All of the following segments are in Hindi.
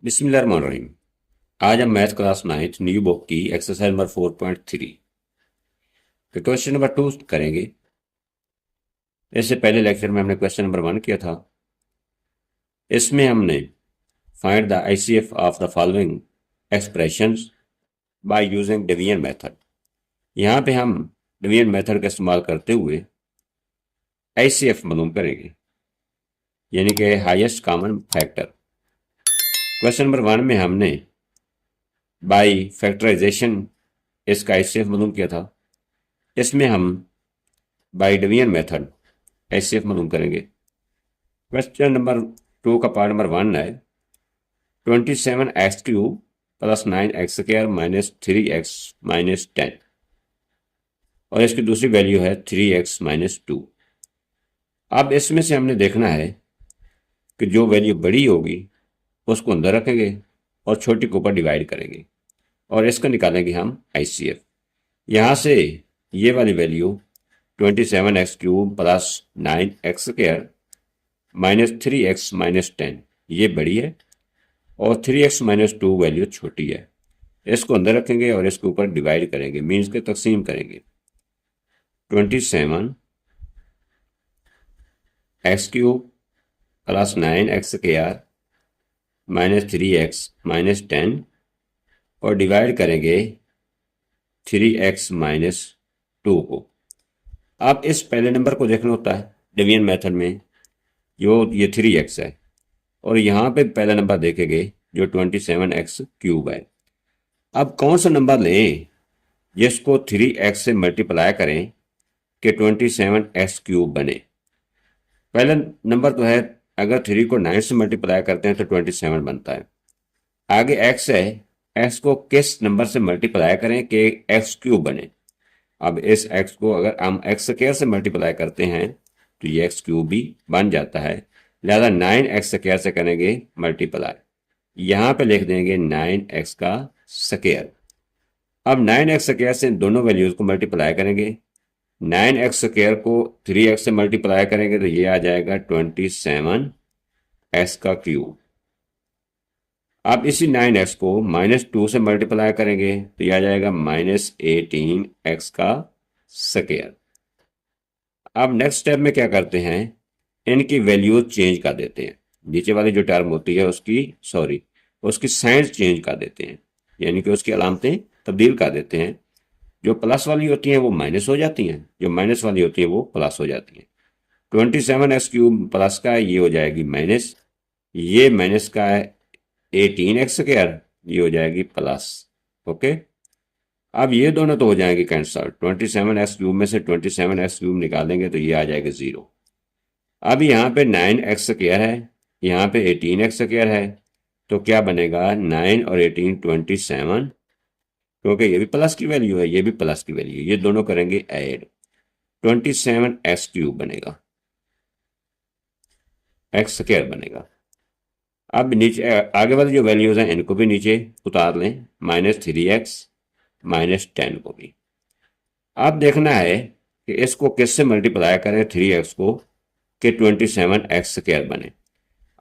बिस्मिल्लाहिर्रहमानिर्रहीम। आज हम math class 9th new book की एक्सरसाइज नंबर 4.3 के क्वेश्चन नंबर 2 करेंगे। इससे पहले लेक्चर में हमने क्वेश्चन नंबर 1 किया था। इसमें हमने find the ICF of the following expressions by using division method. यहाँ पे हम डिवीजन मेथड का इस्तेमाल करते हुए आईसीएफ मालूम करेंगे, यानी कि highest common factor. Question number 1 में हमने बाय फैक्टराइजेशन इसका आईसीएफ मालूम किया था। इसमें हम बाय डिवीजन मेथड आईसीएफ मालूम करेंगे। क्वेश्चन नंबर 2 का पार्ट नंबर 1 है 27x³ plus 9x² minus 3x minus 10, और इसकी दूसरी वैल्यू है 3x माइनस 2। अब इसमें से हमने देखना है कि जो वैल्यू बड़ी होगी उसको अंदर रखेंगे और छोटी को ऊपर डिवाइड करेंगे और इसका निकालेंगे हम आईसीएफ। यहाँ से ये वाली value 27x³ plus 9x² minus 3x minus 10 ये बड़ी है और 3x माइनस 2 वैल्यू छोटी है। इसको अंदर रखेंगे और इसके ऊपर डिवाइड करेंगे, मीन्स के तकसीम करेंगे। 27x³ plus 9x² minus 3x minus 10 और डिवाइड करेंगे 3x माइनस 2 को। अब इस पहले नंबर को देखना होता है डिवीजन मेथड में, जो ये 3x है, और यहाँ पे पहला नंबर देखेंगे जो 27x³ है। अब कौन सा नंबर लें जिसको 3x से मल्टीप्लाई करें कि 27x³ बने। पहला नंबर तो है, अगर 3 को 9 से मल्टीप्लाई करते हैं तो 27 बनता है। आगे x है, x को किस नंबर से मल्टीप्लाई करें कि x³ बने। अब इस x को अगर हम x² से मल्टीप्लाई करते हैं तो ये x³ भी बन जाता है, लिहाजा 9x² से करेंगे मल्टीप्लाई। यहाँ पे लिख देंगे 9x का स्क्वायर। अब 9x² से दोनों वैल्यूज को मल्टीप्लाई करेंगे। 9x² को 3x से मल्टीप्लाई करेंगे तो ये आ जाएगा 27x का क्यूब। अब इसी 9x को -2 से मल्टीप्लाई करेंगे तो ये आ जाएगा -18x का स्क्वायर। अब नेक्स्ट स्टेप में क्या करते हैं, इनकी वैल्यू चेंज कर देते हैं। नीचे वाली जो टर्म होती है उसकी साइंस चेंज कर देते हैं, यानी कि उसकी अलामतें तब्दील कर देते हैं। जो प्लस वाली होती हैं वो माइनस हो जाती हैं, जो माइनस वाली होती है वो प्लस हो जाती हैं। 27x³ प्लस का ये हो जाएगी माइनस, ये माइनस का है 18x², ये हो जाएगी प्लस। ओके, अब ये दोनों तो हो जाएंगे कैंसल। 27x³ में से 27x³ निकालेंगे तो ये आ जाएगा 0। अब यहाँ पे 9x² है, यहाँ पे 18x² है, तो क्या बनेगा 9 और 18 27, क्योंकि ये भी प्लस की वैल्यू है, ये भी प्लस की वैल्यू है, ये दोनों करेंगे ऐड, 27x³ बनेगा, x² बनेगा। अब नीचे आगे वाली जो वैल्यूज हैं इनको भी नीचे उतार लें, -3x -10 को भी। अब देखना है कि इसको किससे मल्टीप्लाई करें 3x को कि 27x² बने।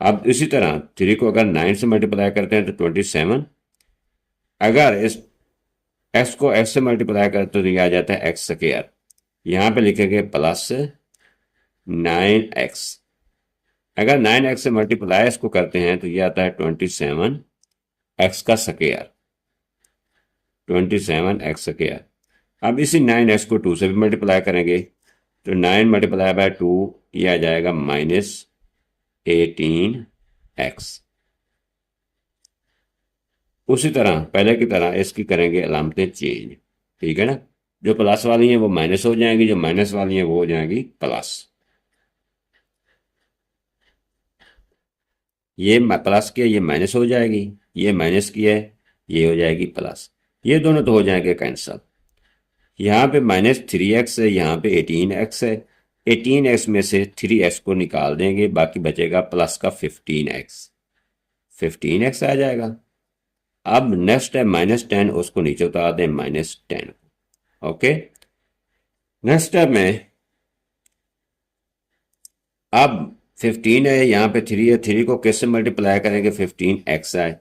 अब इसी तरह 3 को अगर 9 से मल्टीप्लाई करते हैं तो 27, अगर इस x को x से मल्टीप्लाई करते तो ये आ जाता है x²। यहाँ पे लिखेंगे प्लस 9x। अगर 9x से मल्टीप्लाई इसको करते हैं तो ये आता है 27x का स्क्वायर, 27x²। अब इसी 9x को 2 से भी मल्टीप्लाई करेंगे तो 9 मल्टीप्लाई बाय 2 ये आ जाएगा -18x। उसी तरह पहले की तरह इसकी करेंगे अलामतें चेंज, ठीक है ना। जो प्लस वाली हैं वो माइनस हो जाएंगी, जो माइनस वाली हैं वो हो जाएंगी प्लस। ये प्लस की है, ये माइनस हो जाएगी, ये माइनस की है, ये हो जाएगी प्लस। ये दोनों तो हो जाएंगे कैंसल। यहाँ पे -3x है, यहाँ पे 18x है। 18x में से 3x को निकाल देंगे, बाकी बचेगा प्लस का 15x, 15x आ जाएगा। अब नेक्स्ट है -10, उसको नीचे उतार दें -10। ओके, नेक्स्ट स्टेप में अब 15 है, यहाँ पे 3 है, 3 को किससे मल्टीप्लाई करेंगे 15x आए,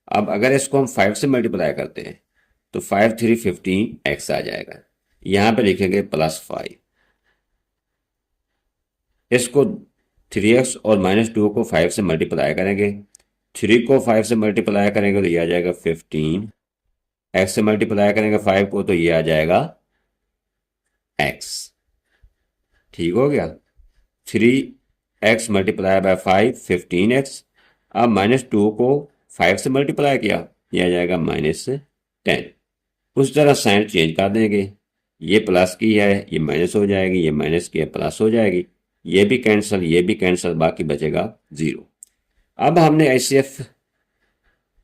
अब अगर इसको हम 5 से मल्टीप्लाई करते हैं तो 5 3 15x आ जाएगा। यहाँ पे लिखेंगे +5। इसको 3x और -2 को 5 से मल्टीप्लाई करेंगे, 3 को 5 से मल्टीप्लाई करेंगे तो ये आ जाएगा 15, x से मल्टीप्लाई करेंगे 5 को तो ये आ जाएगा x। ठीक हो गया। 3x multiply by 5 15x। अब -2 को 5 से मल्टीप्लाई किया, ये आ जाएगा -10। उस तरह साइन चेंज कर देंगे, ये प्लस की है ये माइनस हो जाएगी, ये माइनस की है प्लस हो जाएगी, ये भी कैंसिल ये भी कैंसिल, बाकी बचेगा 0। अब हमने एचसीएफ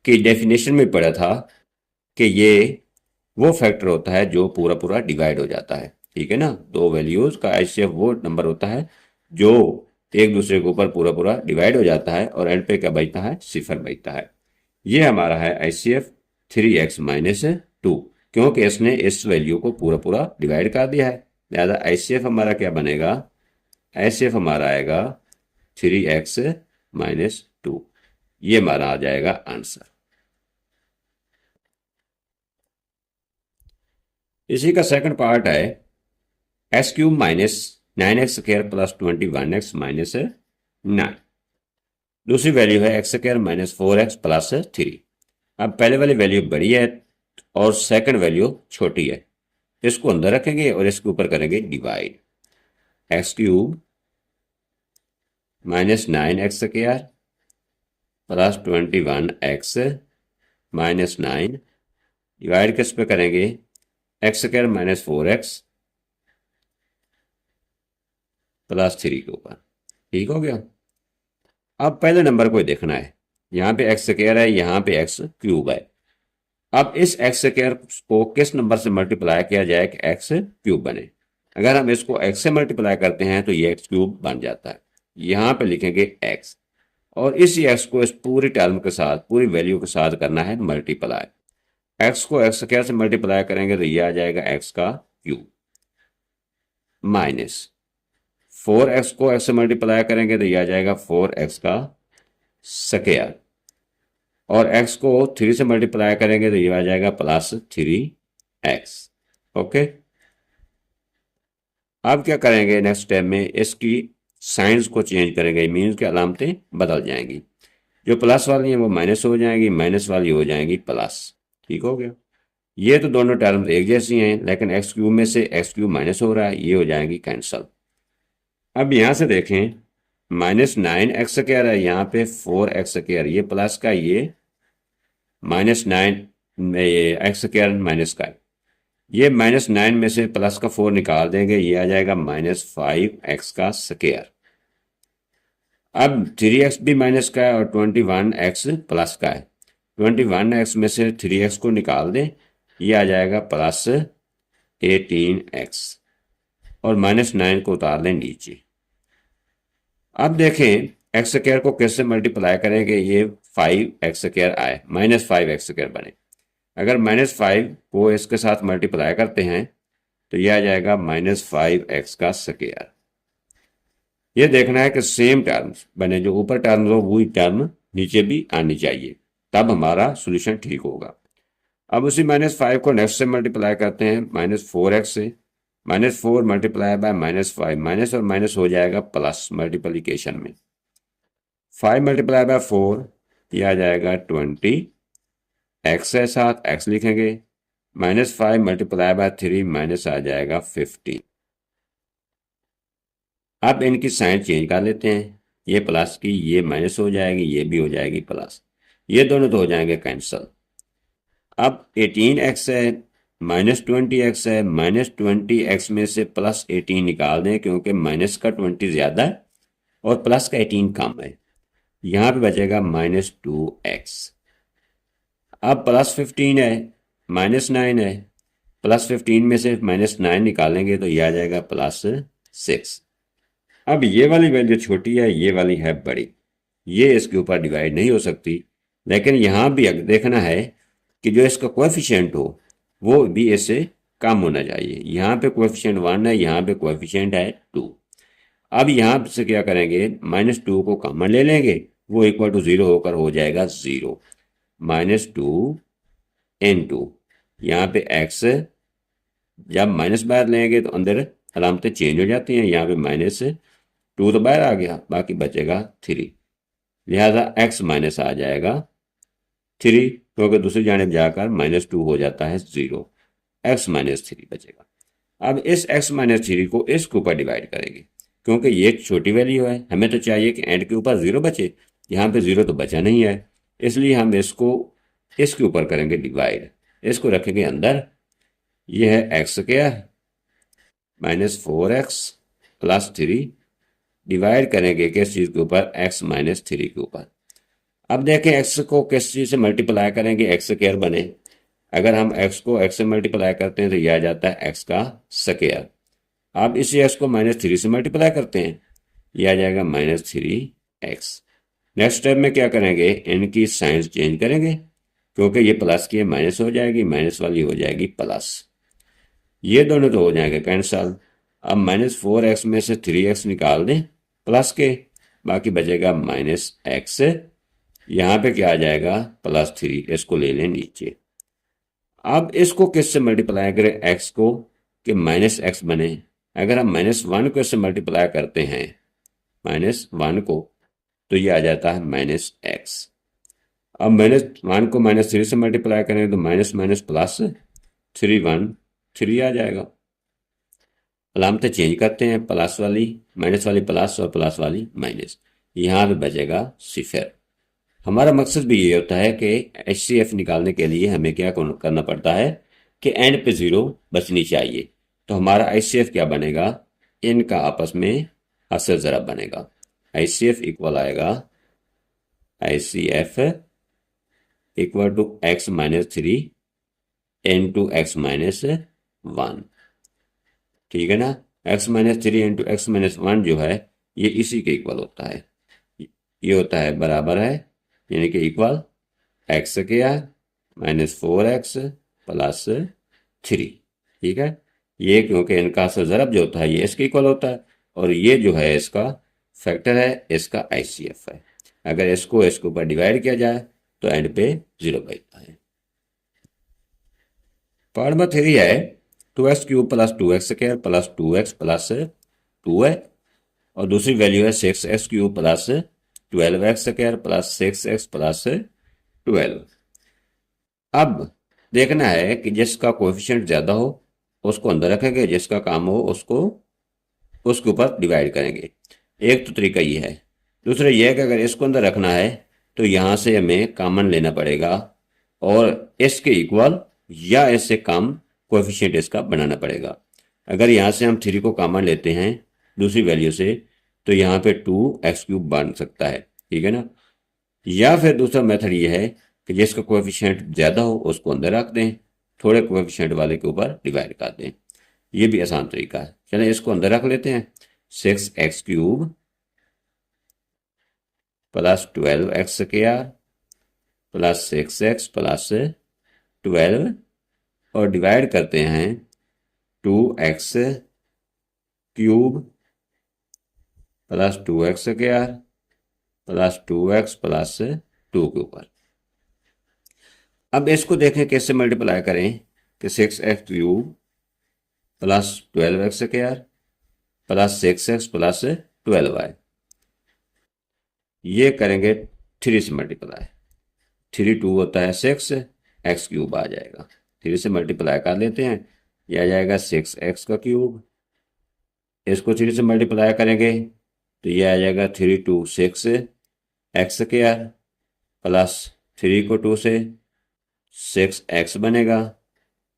की डेफिनेशन में पढ़ा था कि ये वो फैक्टर होता है जो पूरा पूरा डिवाइड हो जाता है। ठीक है ना, दो वैल्यूज का एचसीएफ वो नंबर होता है जो एक दूसरे के ऊपर पूरा पूरा डिवाइड हो जाता है और एंड पे क्या बचता है, 0 बचता है। ये हमारा है एचसीएफ 3x - 2, क्योंकि इसने इस वैल्यू को पूरा पूरा डिवाइड कर दिया है। लिहाजा एचसीएफ हमारा क्या बनेगा, एचसीएफ हमारा आएगा 3x - 2। ये हमारा आ जाएगा आंसर। इसी का सेकंड पार्ट है x³ - 9x² + 21x - 9। दूसरी वैल्यू है x² - 4x + 3। अब पहले वाली वैल्यू बड़ी है और सेकंड वैल्यू छोटी है, इसको अंदर रखेंगे और इसके ऊपर करेंगे divide. x³ - 9x² + 21x - 9 divide किस पे करेंगे, x² - 4x + 3 के ऊपर। ठीक हो गया। अब पहले नंबर को देखना है, यहाँ पे x² है, यहाँ पे x³ है। अब इस x² को किस नंबर से मल्टीप्लाई किया जाए कि x³ बने। अगर हम इसको x से मल्टीप्लाई करते हैं तो ये x³ बन जाता है। यहाँ पे लिखेंगे x और इसी x को इस पूरी टर्म के साथ, पूरी वैल्यू के साथ करना है मल्टीप्लाई। x को x² से मल्टीप्लाई करेंगे तो ये आ जाएगा x का क्यूब, माइनस 4x को x से मल्टीप्लाई करेंगे तो ये आ जाएगा 4x का स्क्वायर, और x को 3 से मल्टीप्लाई करेंगे तो ये आ जाएगा +3x। ओके, अब क्या करेंगे, नेक्स्ट स्टेप में इसकी साइंस को चेंज करेंगे, मीन्स की अलामतें बदल जाएंगी। जो प्लस वाली हैं वो माइनस हो जाएंगी, माइनस वाली हो जाएंगी प्लस। ठीक हो गया। ये तो दोनों टर्म्स एक जैसी हैं, लेकिन x³ में से x³ माइनस हो रहा है, ये हो जाएंगी कैंसल। अब यहां से देखें, -9x² है, यहाँ पे 4x², ये प्लस का, ये -9 में ये x² माइनस का है। ये -9 में से प्लस का 4 निकाल देंगे, ये आ जाएगा -5x²। अब 3x भी माइनस का है और 21x प्लस का है। 21x में से 3x को निकाल दें, ये आ जाएगा +18x, और -9 को उतार लें नीचे। अब देखें x² को किससे मल्टीप्लाई करेंगे, ये 5x² आए, -5x² बने। अगर -5 को इसके साथ मल्टीप्लाई करते हैं तो यह आ जाएगा -5x²। ये देखना है कि सेम टर्म्स बने, जो ऊपर टर्म्स हो वही टर्म नीचे भी आनी चाहिए, तब हमारा सोल्यूशन ठीक होगा। अब उसी -5 को नेक्स्ट से मल्टीप्लाई करते हैं -4x से, -4 मल्टीप्लाई बाय -5, माइनस और माइनस हो जाएगा प्लस मल्टीप्लीकेशन में। 5 मल्टीप्लाई बाय 4 यह आ जाएगा 20x है, साथ x लिखेंगे, -5 मल्टीप्लाई बाय 3 माइनस आ जाएगा 50। अब इनकी साइन चेंज कर लेते हैं, ये प्लस की ये माइनस हो जाएगी, ये भी हो जाएगी प्लस, ये दोनों तो हो जाएंगे कैंसल। अब 18x है, -20x है, -20x में से +18 निकाल दें, क्योंकि माइनस का 20 ज़्यादा है और प्लस का 18 कम है। यहाँ पे बचेगा -2x। अब +15 है, -9 है, +15 में से -9 निकालेंगे तो यह आ जाएगा +6। अब ये वाली वैल्यू छोटी है, ये वाली है बड़ी, ये इसके ऊपर डिवाइड नहीं हो सकती, लेकिन यहाँ भी देखना है कि जो इसका कोएफिशिएंट हो वो भी इससे कम होना चाहिए। यहाँ पे कोएफिशिएंट 1 है, यहाँ पे कोएफिशिएंट है 2। अब यहाँ से क्या करेंगे, -2 को कॉमन ले लेंगे, वो इक्वल टू 0 होकर हो जाएगा 0। -2 × यहाँ पे x, जब माइनस बाहर लेंगे तो अंदर अलामतें चेंज हो जाती हैं। यहाँ पे -2 तो बाहर आ गया, बाकी बचेगा 3, लिहाजा x माइनस आ जाएगा 3, क्योंकि दूसरी जानिब जाकर -2 हो जाता है 0, x -3 बचेगा। अब इस x -3 को इसके ऊपर डिवाइड करेंगे, क्योंकि ये छोटी वैल्यू है, हमें तो चाहिए कि एंड के ऊपर 0 बचे, यहाँ पे 0 तो बचा नहीं है, इसलिए हम इसको इसके ऊपर करेंगे डिवाइड, इसको रखेंगे अंदर। ये है x² -4x + 3 डिवाइड करेंगे किस चीज़ के ऊपर, x -3 के ऊपर। अब देखें x को किस चीज़ से मल्टीप्लाई करेंगे, x² बने। अगर हम x को x से मल्टीप्लाई करते हैं तो यह आ जाता है x का स्क्वायर। अब इसी x को -3 से मल्टीप्लाई करते हैं, यह आ जाएगा -3x। नेक्स्ट स्टेप में क्या करेंगे, इनकी साइंस चेंज करेंगे, क्योंकि ये प्लस की है माइनस हो जाएगी, माइनस वाली हो जाएगी प्लस। ये दोनों तो हो जाएंगे कैंसल। अब -4x में से 3x निकाल दें प्लस के, बाकी बचेगा -x। यहाँ पे क्या आ जाएगा, +3, इसको ले लें नीचे। अब इसको किससे मल्टीप्लाई करें, x को, कि -x बने। अगर हम -1 को इससे मल्टीप्लाई करते हैं, -1 को, तो ये आ जाता है -x। अब -1 को -3 से मल्टीप्लाई करें तो माइनस माइनस प्लस 3 1 3 आ जाएगा। अलामतें चेंज करते हैं, प्लस वाली माइनस वाली प्लस और प्लस वाली माइनस, यहाँ पे बचेगा 0। हमारा मकसद भी ये होता है कि HCF निकालने के लिए हमें क्या करना पड़ता है कि एंड पे 0 बचनी चाहिए। तो हमारा HCF क्या बनेगा, इनका आपस में हसर ज़रब बनेगा। HCF इक्वल आएगा, HCF equal to x -3 × x -1। ठीक है ना, x -3 × x -1 जो है ये इसी के इक्वल होता है। ये होता है बराबर है, यानी कि इक्वल x² -4x + 3। ठीक है, ये क्योंकि इनका असल ज़रब जो होता है ये इसके इक्वल होता है, और ये जो है इसका फैक्टर है, इसका HCF है। अगर इसको इसके ऊपर डिवाइड किया जाए तो एंड पे 0 बचता है। पार्ट नंबर 3 है 2x³ + 2x² + 2x + 2 है, और दूसरी वैल्यू है 6x³ + 12x² + 6x + 12। अब देखना है कि जिसका कोएफिशिएंट ज़्यादा हो उसको अंदर रखेंगे, जिसका कम हो उसको उसके ऊपर डिवाइड करेंगे। एक तो तरीका ये है। दूसरा यह है कि अगर इसको अंदर रखना है तो यहाँ से हमें कॉमन लेना पड़ेगा और इसके इक्वल या इससे कम कोएफिशिएंट इसका बनाना पड़ेगा। अगर यहाँ से हम 3 को कॉमन लेते हैं दूसरी वैल्यू से तो यहाँ पे 2x³ बन सकता है। ठीक है ना, या फिर दूसरा मेथड ये है कि जिसका कोएफिशिएंट ज़्यादा हो उसको अंदर रख दें, थोड़े कोएफिशिएंट वाले के ऊपर डिवाइड कर दें। ये भी आसान तरीका है। चलें इसको अंदर रख लेते हैं। 6x³ + 12x² + 6x + 12 और डिवाइड करते हैं 2x³ + 2x² + 2x + 2 के ऊपर। अब इसको देखें कैसे मल्टीप्लाई करें कि 6x³ + 12x² + 6x + 12y, ये करेंगे 3 से मल्टीप्लाई। 3 2 होता है 6, x³ आ जाएगा। 3 से मल्टीप्लाई कर लेते हैं, यह आ जाएगा 6x³। इसको 3 से मल्टीप्लाई करेंगे तो यह आ जाएगा 3 2 6 x² + 3 को 2 से 6x बनेगा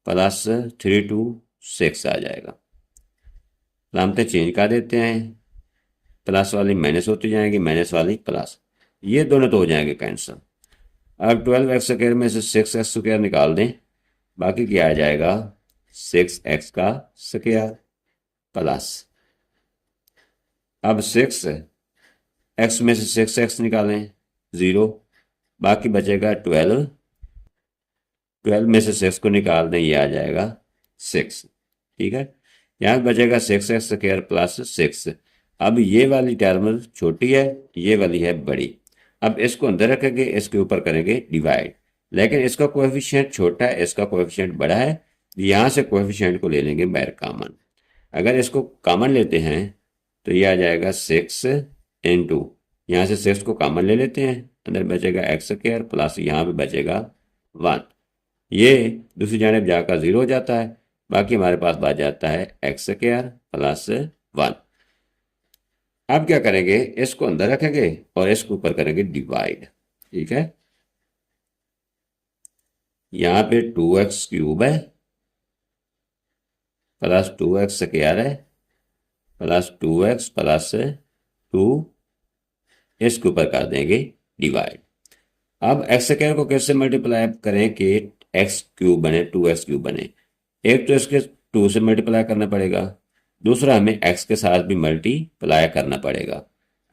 + 3 2 6 आ जाएगा। अलामतें चेंज कर देते हैं, प्लस वाली माइनस होती जाएंगी, माइनस वाली प्लस, ये दोनों तो हो जाएंगे कैंसिल। अब 12x² में से 6x² निकाल दें, बाकी क्या आ जाएगा 6x² प्लस, अब 6x में से 6x निकालें 0, बाकी बचेगा 12 में से 6 को निकाल दें, ये आ जाएगा 6। ठीक है, यहाँ बचेगा 6x² + 6। अब ये वाली टर्म छोटी है, ये वाली है बड़ी। अब इसको अंदर रखेंगे, इसके ऊपर करेंगे डिवाइड, लेकिन इसका कोएफिशिएंट छोटा है, इसका कोएफिशिएंट बड़ा है। यहाँ से कोएफिशिएंट को ले लेंगे बाहर कॉमन। अगर इसको कॉमन लेते हैं तो ये आ जाएगा 6 इंटू, यहाँ से 6 को कॉमन ले लेते हैं, अंदर बचेगा एक्स स्क्वायर प्लस यहाँ पे बचेगा 1। ये दूसरी जानब जाकर 0 हो जाता है, बाकी हमारे पास बच जाता है एक्स स्क्वायर प्लस 1। अब क्या करेंगे, इसको अंदर रखेंगे और इसके ऊपर करेंगे डिवाइड। ठीक है, यहाँ पे 2x क्यूब है प्लस 2x स्क्वायर है प्लस 2x प्लस 2, इसके ऊपर कर देंगे डिवाइड। अब एक्स स्क्वायर को कैसे मल्टीप्लाई करें कि एक्स क्यूब बने, 2x क्यूब बने। एक तो इसके 2 से मल्टीप्लाई करना पड़ेगा, दूसरा हमें x के साथ भी मल्टीप्लाई करना पड़ेगा।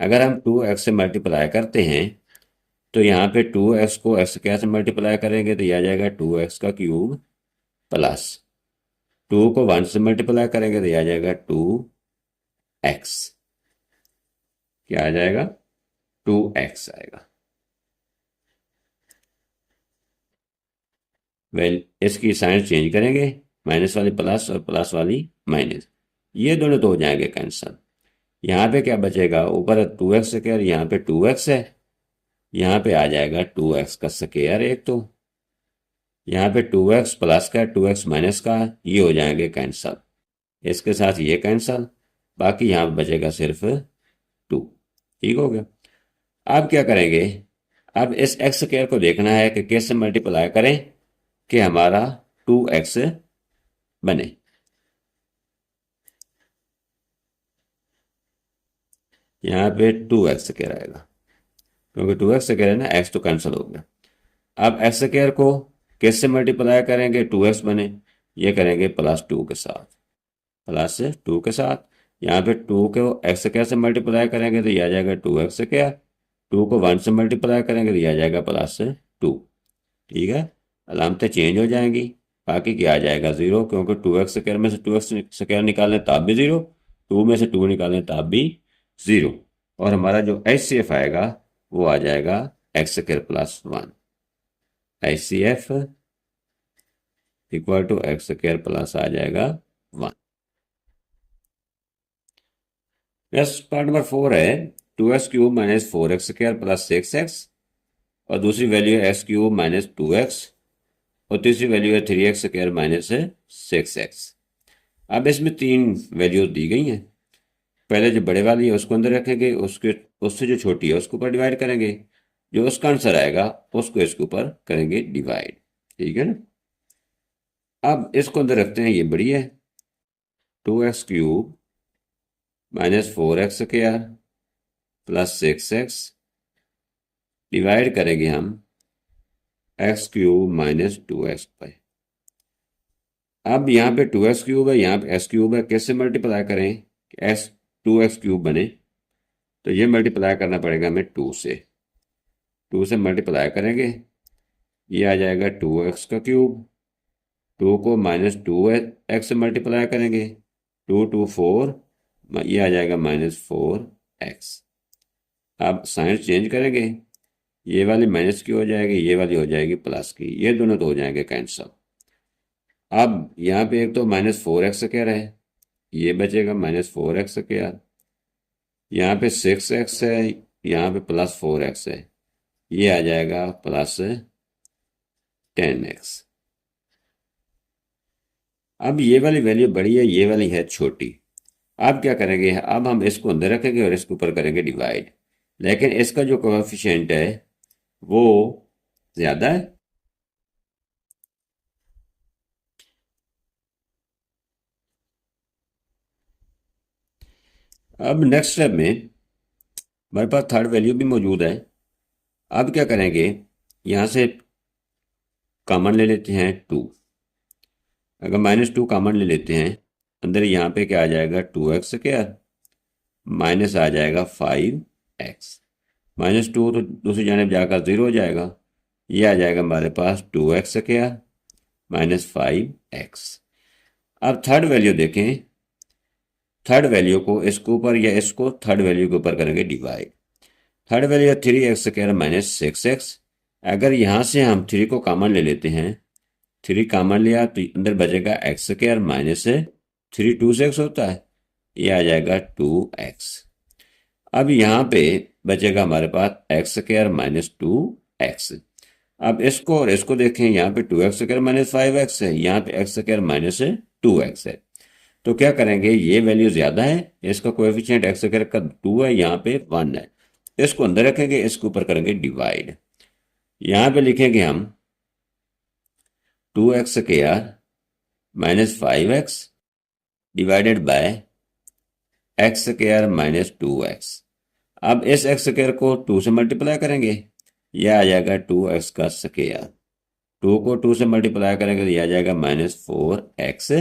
अगर हम 2x से मल्टीप्लाई करते हैं तो यहाँ पे 2x को एक्स स्क्वायर से मल्टीप्लाई करेंगे तो यह आ जाएगा 2x का क्यूब प्लस 2 को 1 से मल्टीप्लाई करेंगे तो यह आ जाएगा 2x। क्या आ जाएगा, 2x आएगा। वेल इसकी साइन चेंज करेंगे, माइनस वाली प्लस और प्लस वाली माइनस, ये दोनों तो हो जाएंगे कैंसिल। यहाँ पे क्या बचेगा, ऊपर 2x स्क्वायर, यहाँ पे 2x है, यहाँ पे आ जाएगा 2x का स्क्वायर एक, तो यहाँ पे 2x प्लस का 2x माइनस का, ये हो जाएंगे कैंसिल, इसके साथ ये कैंसिल, बाकी यहाँ पे बचेगा सिर्फ 2। ठीक हो गया। अब क्या करेंगे, अब इस एक्स स्क्वायर को देखना है कि कैसे मल्टीप्लाई करें कि हमारा 2x बने। यहाँ पे 2x स्क्वायर आएगा, क्योंकि 2x स्क्वायर है ना, x तो कैंसिल हो गया। अब एक्स स्क्वायर को कैसे मल्टीप्लाई करेंगे 2x बने, ये करेंगे प्लस 2 के साथ, प्लस 2 के साथ। यहाँ पे 2 को एक्स स्क्वायर से मल्टीप्लाई करेंगे तो यह आ जाएगा 2x स्क्वायर, 2 को 1 से मल्टीप्लाई करेंगे तो यह आ जाएगा प्लस 2। ठीक है, अलामतें चेंज हो जाएंगी, बाकी क्या आ जाएगा 0, क्योंकि 2x स्क्वायर में से 2x स्क्वायर निकालें तब भी 0, 2 में से 2 निकालें तब भी 0, और हमारा जो HCF आएगा वो आ जाएगा x square plus 1। HCF equal to x square plus आ जाएगा 1। नेक्स्ट पार्ट नंबर 4 है 2x cube minus 4x square plus 6x, और दूसरी वैल्यू है x क्यूब माइनस 2x, और तीसरी वैल्यू है 3x स्क्वायर माइनस 6x। अब इसमें 3 वैल्यूज दी गई हैं। पहले जो बड़े वाली है उसको अंदर रखेंगे, उससे जो छोटी है उसके ऊपर डिवाइड करेंगे, जो उसका आंसर आएगा उसको इसके ऊपर करेंगे डिवाइड। ठीक है ना। अब इसको अंदर रखते हैं, ये बड़ी है 2x cube minus 4x square plus 6x, divide करेंगे हम x क्यूब माइनस 2x पर। अब यहाँ पे 2x क्यूब है, यहाँ पे x क्यूब है, कैसे मल्टीप्लाई करें कि x 2x क्यूब बने, तो ये मल्टीप्लाई करना पड़ेगा हमें 2 से, 2 से मल्टीप्लाई करेंगे, ये आ जाएगा 2x का क्यूब, 2 को माइनस 2x से मल्टीप्लाई करेंगे, 2 2 4, ये आ जाएगा माइनस 4x। अब साइन चेंज करेंगे, ये वाली माइनस की हो जाएगी, ये वाली हो जाएगी प्लस की, ये दोनों तो हो जाएंगे कैंसिल। अब यहाँ पे एक तो माइनस 4x स्क्वायर है, ये बचेगा माइनस 4x स्क्वायर, यहाँ पे 6x है, यहाँ पे प्लस 4x है, ये आ जाएगा प्लस 10x। अब ये वाली वैल्यू बड़ी है, ये वाली है छोटी। अब क्या करेंगे, अब हम इसको अंदर रखेंगे और इसके ऊपर करेंगे डिवाइड, लेकिन इसका जो कोएफिशिएंट है वो ज़्यादा है। अब नेक्स्ट स्टेप में हमारे पास थर्ड वैल्यू भी मौजूद है। अब क्या करेंगे, यहाँ से कॉमन ले लेते हैं 2। अगर -2 कॉमन ले लेते हैं, अंदर यहाँ पे क्या आ जाएगा 2x स्क्वायर, माइनस आ जाएगा 5x, -2 तो दूसरी जानब जाकर 0 हो जाएगा, ये आ जाएगा हमारे पास 2x स्क्वायर माइनस 5x। अब थर्ड वैल्यू देखें, थर्ड वैल्यू को इसके ऊपर या इसको थर्ड वैल्यू के ऊपर करेंगे डिवाइड। थर्ड वैल्यू है 3x स्क्वायर माइनस 6x, अगर यहाँ से हम 3 को कॉमन ले लेते हैं, 3 कॉमन लिया तो अंदर बचेगा एक्स स्क्वायर माइनस 3 2 से एक्स होता है, ये आ जाएगा 2x। अब यहाँ पे बचेगा हमारे पास एक्स स्क्वायर माइनस 2x। अब इसको और इसको देखें, यहाँ पे 2x स्क्वायर माइनस 5x है, यहाँ पे एक्स स्क्वायर माइनस 2x है। तो क्या करेंगे, ये वैल्यू ज़्यादा है, इसका कोएफिशिएंट एक्स स्क्वायर का 2 है, यहाँ पे 1 है, इसको अंदर रखेंगे, इसके ऊपर करेंगे डिवाइड। यहाँ पे लिखेंगे हम 2x square minus 5x divided by x square minus 2x। अब इस एक्स स्क्वायर को 2 से मल्टीप्लाई करेंगे, यह आ जाएगा 2x का स्क्वायर। 2 को 2 से मल्टीप्लाई करेंगे तो यह आ जाएगा माइनस 4x।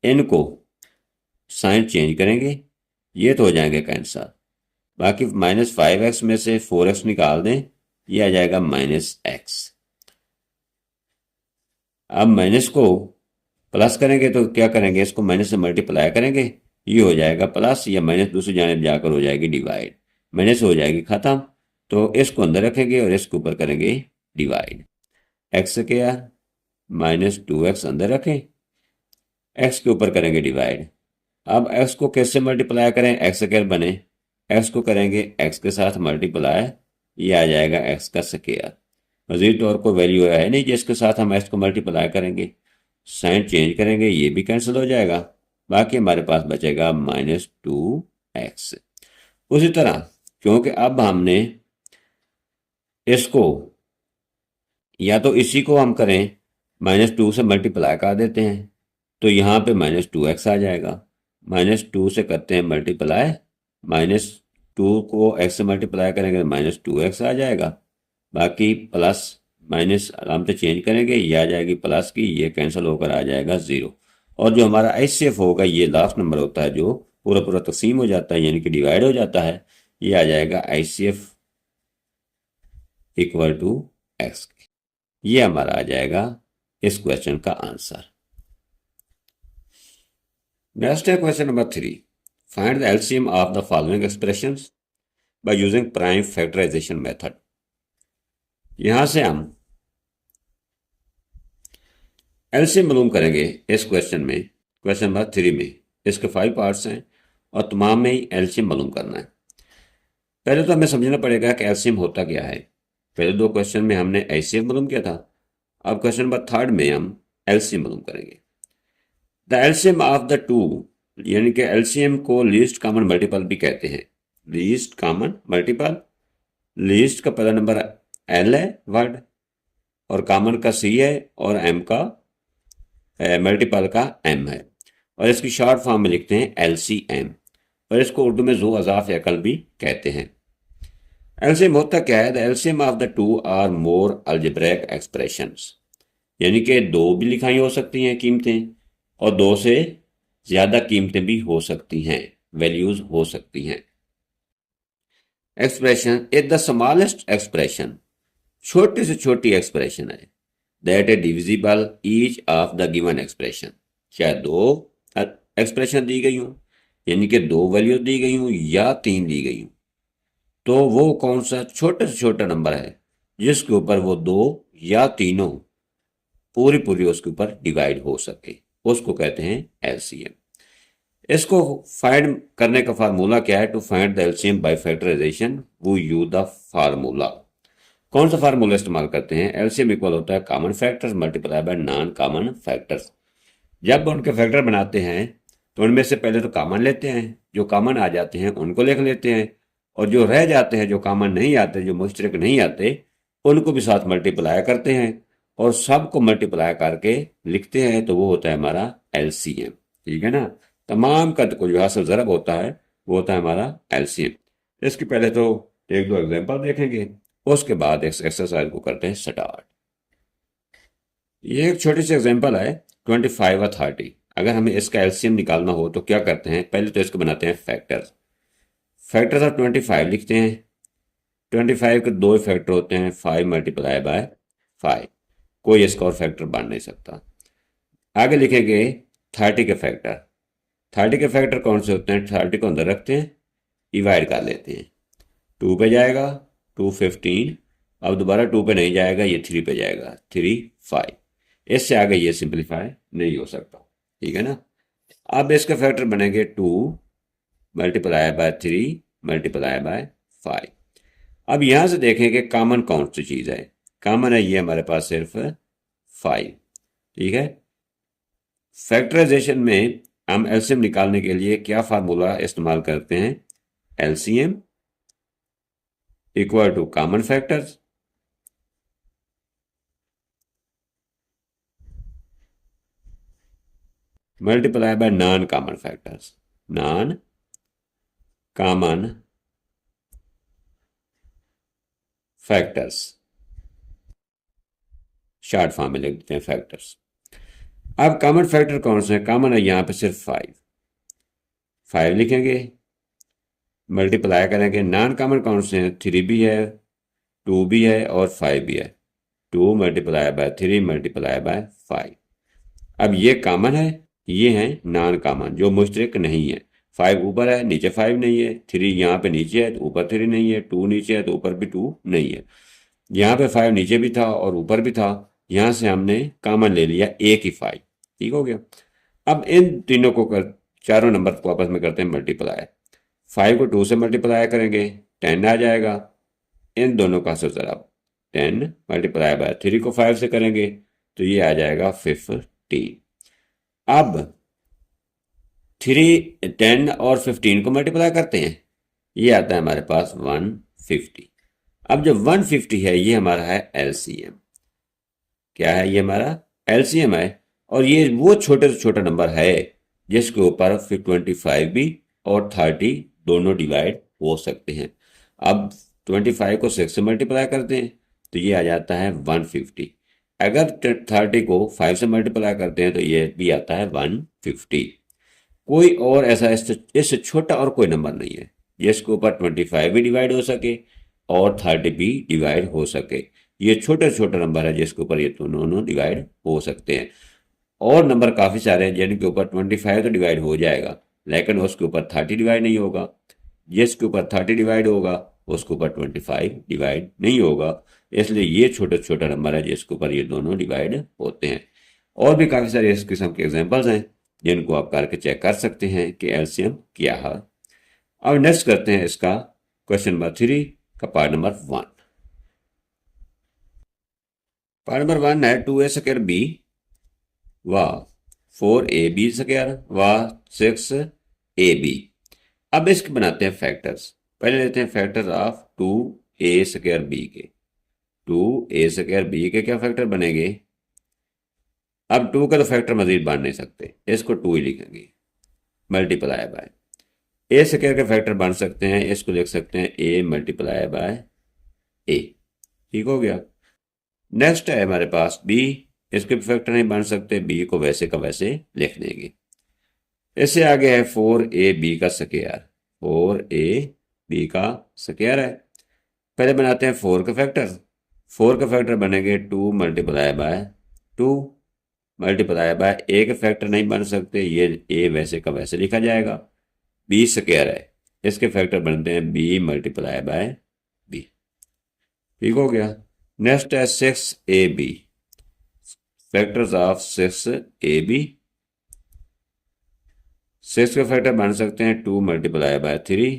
इनको साइन चेंज करेंगे, ये तो हो जाएंगे कैंसर। बाकी माइनस 5x में से 4x निकाल दें, ये आ जाएगा माइनस x। अब माइनस को प्लस करेंगे तो क्या करेंगे, इसको माइनस से मल्टीप्लाई करेंगे, ये हो जाएगा प्लस, या माइनस दूसरी जानिब जाकर हो जाएगी डिवाइड, माइनस हो जाएगी खत्म। तो इसको अंदर रखेंगे और इसके ऊपर करेंगे divide. X square minus 2x अंदर रखें, एक्स के ऊपर करेंगे डिवाइड। अब एक्स को कैसे मल्टीप्लाई करें, एक्स स्क्वायर बने, एक्स को करेंगे एक्स के साथ मल्टीप्लाई, ये आ जाएगा एक्स का स्क्वायर। मजीद तो और कोई वैल्यू है नहीं जिसके साथ हम एक्स को मल्टीप्लाई करेंगे, साइन चेंज करेंगे, ये भी कैंसिल हो जाएगा। बाकी हमारे पास बचेगा माइनस 2x। उसी तरह क्योंकि अब हमने इसको या तो इसी को हम करें माइनस 2 से मल्टीप्लाई कर देते हैं, तो यहाँ पे माइनस 2x आ जाएगा। माइनस 2 से करते हैं मल्टीप्लाई, माइनस 2 को x से मल्टीप्लाई करेंगे तो माइनस 2x आ जाएगा। बाकी प्लस माइनस आराम से चेंज करेंगे, ये आ जाएगी प्लस की, ये कैंसिल होकर आ जाएगा 0। और जो हमारा HCF होगा, ये लास्ट नंबर होता है जो पूरा पूरा तकसीम हो जाता है, यानी कि डिवाइड हो जाता है, ये आ जाएगा HCF इक्वल टू x। ये हमारा आ जाएगा इस क्वेश्चन का आंसर। नेक्स्ट है question number 3। Find the LCM of the following expressions by using prime factorisation method. यहां से हम एलसीएम मालूम करेंगे इस क्वेश्चन में, क्वेश्चन नंबर 3 में। इसके 5 पार्ट्स हैं और तमाम में ही एलसीएम मालूम करना है। पहले तो हमें समझना पड़ेगा कि एलसीएम होता क्या है। पहले 2 क्वेश्चन में हमने एचसीएफ मालूम किया था, अब क्वेश्चन नंबर 3 में हम एलसीएम मालूम करेंगे। The LCM of the to, यानी कि एलसीएम को लीस्ट कॉमन मल्टीपल भी कहते हैं। लीस्ट कॉमन मल्टीपल, लीस्ट का पहला नंबर एल है वर्ड, और कॉमन का सी है, और एम का मल्टीपल का एम है, और इसकी शॉर्ट फॉर्म में लिखते हैं एलसीएम, और इसको उर्दू में ज़ू अज़ाफ अकल भी कहते हैं। एलसीएम होता क्या है, the LCM of the two or more algebraic expressions, यानी कि 2 भी लिखाई हो सकती हैं कीमतें, और 2 से ज़्यादा कीमतें भी हो सकती हैं, वैल्यूज हो सकती हैं। Expression is the smallest expression, छोटी से छोटी एक्सप्रेशन है, that is divisible each of the given expression. चाहे 2 एक्सप्रेशन दी गई हूँ, यानी कि 2 वैल्यू दी गई हूँ या 3 दी गई हूँ, तो वो कौन सा छोटे से छोटा नंबर है जिसके ऊपर वो 2 या तीनों पूरी उसके ऊपर डिवाइड हो सके, उसको कहते हैं एलसीएम। इसको फाइंड करने का फार्मूला क्या है, to find the LCM by factorisation we use the formula. कौन सा फार्मूला इस्तेमाल करते हैं, एलसीएम इक्वल होता है common factors multiply by non common factors. जब उनके फैक्टर बनाते हैं तो उनमें से पहले तो कॉमन लेते हैं, जो कॉमन आ जाते हैं उनको लिख लेते हैं, और जो रह जाते हैं, जो कॉमन नहीं आते, जो मुश्तरक नहीं आते, उनको भी साथ मल्टीप्लाई करते हैं, और सबको मल्टीप्लाई करके लिखते हैं, तो वो होता है हमारा एलसीएम। ठीक है ना, तमाम का को जो हासिल ज़रब होता है वो होता है हमारा एलसीएम। इसके पहले तो 1-2 एग्जांपल देखेंगे, उसके बाद इस एक्सरसाइज को करते हैं स्टार्ट। ये एक छोटी सी एग्जांपल है 25 और 30। अगर हमें इसका एलसीएम निकालना हो तो क्या करते हैं, पहले तो इसको बनाते हैं फैक्टर्स। फैक्टर्स ऑफ 25 लिखते हैं। 25 के 2 फैक्टर होते हैं, 5 मल्टीप्लाई बाय 5, कोई इसका और फैक्टर बन नहीं सकता। आगे लिखेंगे 30 के फैक्टर। 30 के फैक्टर कौन से होते हैं, 30 को अंदर रखते हैं, डिवाइड कर लेते हैं, 2 पे जाएगा, 2 15, अब दोबारा 2 पे नहीं जाएगा, ये 3 पे जाएगा, 3 5। इससे आगे ये सिंप्लीफाई नहीं हो सकता, ठीक है ना। अब इसके फैक्टर बनेंगे 2 मल्टीप्लाई बाय 3 मल्टीप्लाई बाय 5। अब यहां से देखें कि कॉमन कौन सी चीज़ है। कॉमन है ये हमारे पास सिर्फ 5, ठीक है। फैक्टराइजेशन में हम एलसीएम निकालने के लिए क्या फार्मूला इस्तेमाल करते हैं, LCM equal to common factors multiply by non common factors, non common factors, short form में लिख देते हैं फैक्टर्स। अब कॉमन फैक्टर कौन से हैं, कॉमन है यहां पे सिर्फ 5 लिखेंगे, मल्टीप्लाई करेंगे। नॉन कॉमन कौन से हैं, 3 भी है, 2 भी है और 5 भी है। 2 मल्टीप्लाई बाय 3 मल्टीप्लाई बाय 5। अब ये कॉमन है, ये है नॉन कॉमन जो मुश्तरक नहीं है। 5 ऊपर है, नीचे 5 नहीं है। 3 यहाँ पे नीचे है तो ऊपर 3 नहीं है। 2 नीचे है तो ऊपर भी 2 नहीं है। यहाँ पे 5 नीचे भी था और ऊपर भी था, यहाँ से हमने कॉमन ले लिया एक ही 5, ठीक हो गया। अब इन तीनों को चारों नंबर को आपस में करते हैं मल्टीप्लाई। 5 को 2 से मल्टीप्लाई करेंगे 10 आ जाएगा। इन दोनों का सोचा आप 10 मल्टीप्लाई बाय 3 को 5 से करेंगे तो ये आ जाएगा 15। अब 3 10 और 15 को मल्टीप्लाई करते हैं, ये आता है हमारे पास 150। अब जो 150 है ये हमारा है एलसीएम। क्या है, ये हमारा एलसीएम है। और ये वो छोटे से छोटा नंबर है जिसके ऊपर फिर 25 भी और 30 दोनों डिवाइड हो सकते हैं। अब 25 को 6 से मल्टीप्लाई करते हैं तो ये आ जाता है 150। अगर 30 को 5 से मल्टीप्लाई करते हैं तो ये भी आता है 150। कोई और ऐसा इससे छोटा और कोई नंबर नहीं है जिसके ऊपर 25 भी डिवाइड हो सके और 30 भी डिवाइड हो सके। ये छोटे छोटे नंबर है जिसके ऊपर ये दोनों डिवाइड हो सकते हैं। और नंबर काफ़ी सारे हैं जिनके ऊपर 25 तो डिवाइड हो जाएगा लेकिन उसके ऊपर 30 डिवाइड नहीं होगा। जिसके ऊपर 30 डिवाइड होगा उसके ऊपर 25 डिवाइड नहीं होगा। इसलिए ये छोटे छोटा नंबर है जिसके ऊपर ये दोनों डिवाइड होते हैं। और भी काफ़ी सारे इस किस्म के एग्जाम्पल्स हैं जिनको आप करके चेक कर सकते हैं कि एलसीएम क्या है। अब नेक्स्ट करते हैं इसका क्वेश्चन नंबर 3 का पार्ट नंबर 1। पार्ट नंबर 1 है 2a स्क्वायर b व 4ab स्क्वायर व 6ab। अब इसके बनाते हैं फैक्टर्स। पहले लेते हैं factors of 2a square b के। 2a स्क्वायर b के क्या फैक्टर बनेंगे। अब 2 का तो फैक्टर मजीद बन नहीं सकते, इसको 2 ही लिखेंगे मल्टीप्लाई बाय। ए स्क्वायर के फैक्टर बन सकते हैं, इसको लिख सकते हैं a मल्टीप्लाई बाय a, ठीक हो गया। नेक्स्ट है हमारे पास b, इसके भी फैक्टर नहीं बन सकते, b को वैसे का वैसे लिख देंगे। इससे आगे है 4ab का स्क्वायर। 4ab का स्क्वायर है। पहले बनाते हैं 4 का फैक्टर। 4 का फैक्टर बनेंगे 2 multiply bye 2 multiply by a के फैक्टर नहीं बन सकते, ये a वैसे का वैसे लिखा जाएगा। b स्क्वायर है, इसके फैक्टर बनते हैं b मल्टीप्लाई बाय b, ठीक हो गया। नेक्स्ट है 6ab, फैक्टर्स ऑफ 6ab। 6 के फैक्टर बन सकते हैं 2 मल्टीप्लाई बाय 3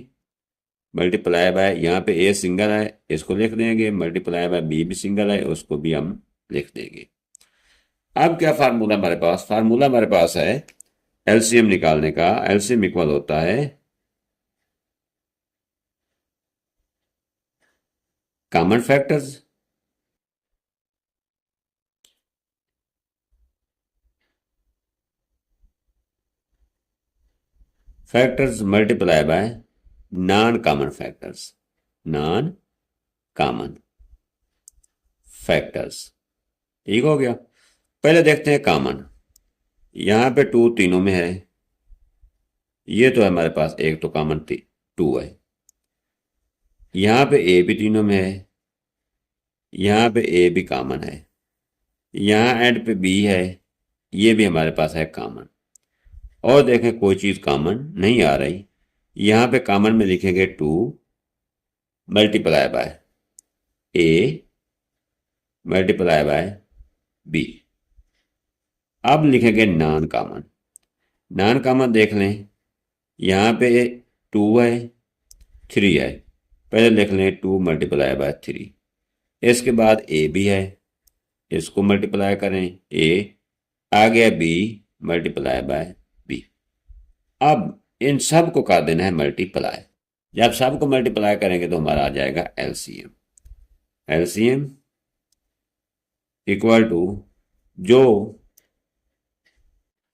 मल्टीप्लाई बाय, यहाँ पे a सिंगल है इसको लिख देंगे, मल्टीप्लाई बाय b भी सिंगल है उसको भी हम लिख देंगे। अब क्या फार्मूला हमारे पास, फार्मूला हमारे पास है एलसीएम निकालने का। एलसीएम इक्वल होता है common factors multiply by non common factors, non common factors, ठीक हो गया। पहले देखते हैं कॉमन। यहां पे 2 तीनों में है, ये तो हमारे पास एक तो कॉमन 2 है। यहां पे a भी तीनों में है, यहां पे a भी कॉमन है, यहां एंड पे b है, ये भी हमारे पास है कॉमन। और देखें कोई चीज़ कॉमन नहीं आ रही। यहाँ पे कॉमन में लिखेंगे 2 multiply by a multiply by B. अब लिखेंगे नॉन कॉमन। नॉन कॉमन देख लें, यहाँ पे 2 है, 3 है। पहले लिख लें 2 मल्टीप्लाई बाय 3। इसके बाद ए भी है, इसको मल्टीप्लाई करें, ए आ गया बी मल्टीप्लाई बाय बी। अब इन सब को कर देना है मल्टीप्लाई। जब सबको मल्टीप्लाई करेंगे तो हमारा आ जाएगा एलसीएम। एलसीएम इक्वल टू जो